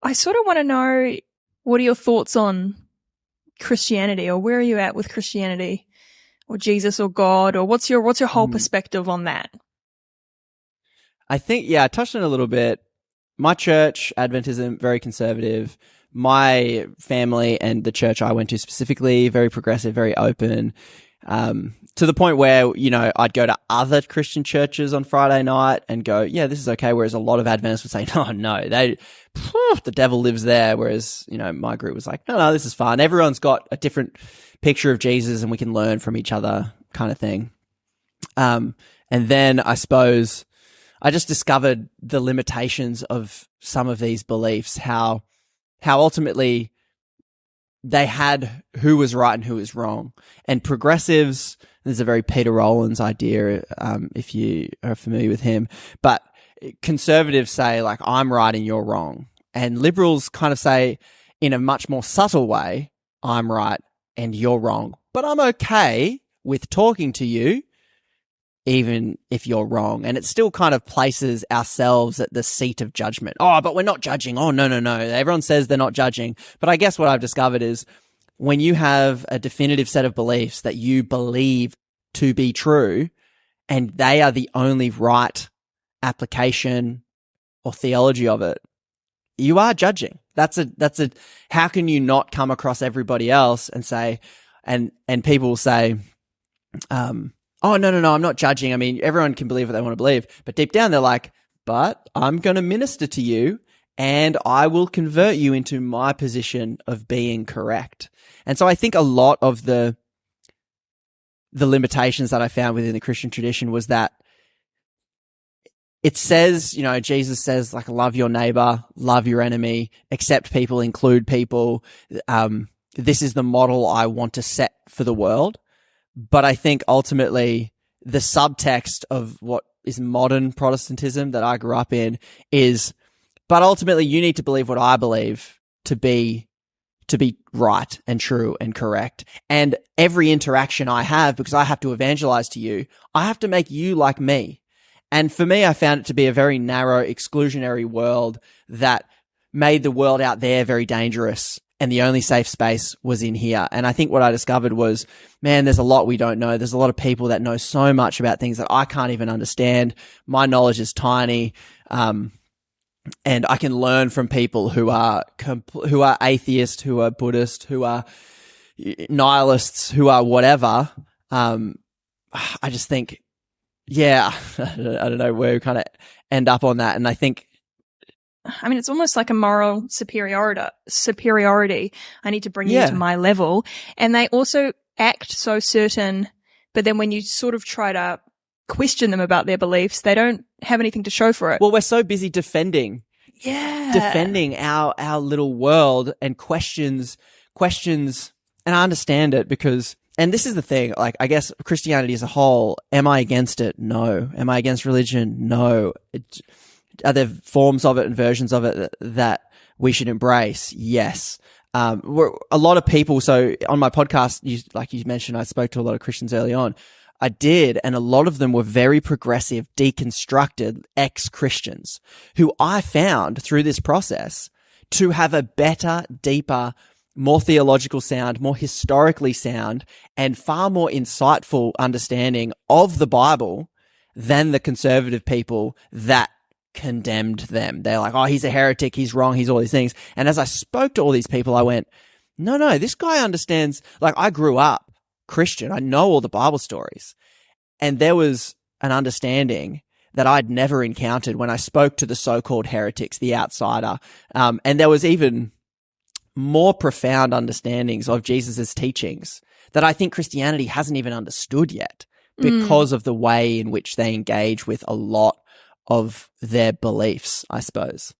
I sort of want to know, what are your thoughts on Christianity, or where are you at with Christianity or Jesus or God, or what's your whole perspective on that? I think, I touched on it a little bit. My church, Adventism, very conservative. My family and the church I went to specifically, very progressive, very open. To the point where, I'd go to other Christian churches on Friday night and go, yeah, this is okay. Whereas a lot of Adventists would say, no, the devil lives there. Whereas, my group was like, no, this is fun. Everyone's got a different picture of Jesus and we can learn from each other kind of thing. And then I suppose I just discovered the limitations of some of these beliefs, how ultimately they had who was right and who was wrong. And progressives, there's a very Peter Rollins idea, if you are familiar with him, but conservatives say, like, I'm right and you're wrong. And liberals kind of say, in a much more subtle way, I'm right and you're wrong, but I'm okay with talking to you even if you're wrong. And it still kind of places ourselves at the seat of judgment. Oh, but we're not judging. Oh, no. Everyone says they're not judging. But I guess what I've discovered is when you have a definitive set of beliefs that you believe to be true, and they are the only right application or theology of it, you are judging. That's a, how can you not come across everybody else and say, and people will say, oh, no, I'm not judging. I mean, everyone can believe what they want to believe. But deep down, they're like, but I'm going to minister to you and I will convert you into my position of being correct. And so I think a lot of the limitations that I found within the Christian tradition was that it says, Jesus says, like, love your neighbor, love your enemy, accept people, include people. This is the model I want to set for the world. But I think ultimately the subtext of what is modern Protestantism that I grew up in is, but ultimately you need to believe what I believe to be right and true and correct. And every interaction I have, because I have to evangelize to you, I have to make you like me. And for me, I found it to be a very narrow, exclusionary world that made the world out there very dangerous. And the only safe space was in here. And I think what I discovered was, man, there's a lot we don't know. There's a lot of people that know so much about things that I can't even understand. My knowledge is tiny. And I can learn from people who are atheists, who are Buddhist, who are nihilists, who are whatever. I just think, I don't know where we kind of end up on that. And I think, it's almost like a moral superiority. I need to bring you to my level. And they also act so certain, but then when you sort of try to question them about their beliefs, they don't have anything to show for it. Well, we're so busy defending our little world and questions. And I understand it because, and this is the thing, like, I guess Christianity as a whole, am I against it? No. Am I against religion? No. Are there forms of it and versions of it that we should embrace? Yes. A lot of people, so on my podcast, like you mentioned, I spoke to a lot of Christians early on. I did, and a lot of them were very progressive, deconstructed ex-Christians who I found through this process to have a better, deeper, more theological sound, more historically sound, and far more insightful understanding of the Bible than the conservative people that condemned them. They're like, oh, he's a heretic, he's wrong, he's all these things. And as I spoke to all these people, I went, no, this guy understands. Like, I grew up Christian. I know all the Bible stories. And there was an understanding that I'd never encountered when I spoke to the so-called heretics, the outsider. And there was even more profound understandings of Jesus's teachings that I think Christianity hasn't even understood yet because of the way in which they engage with a lot of their beliefs, I suppose.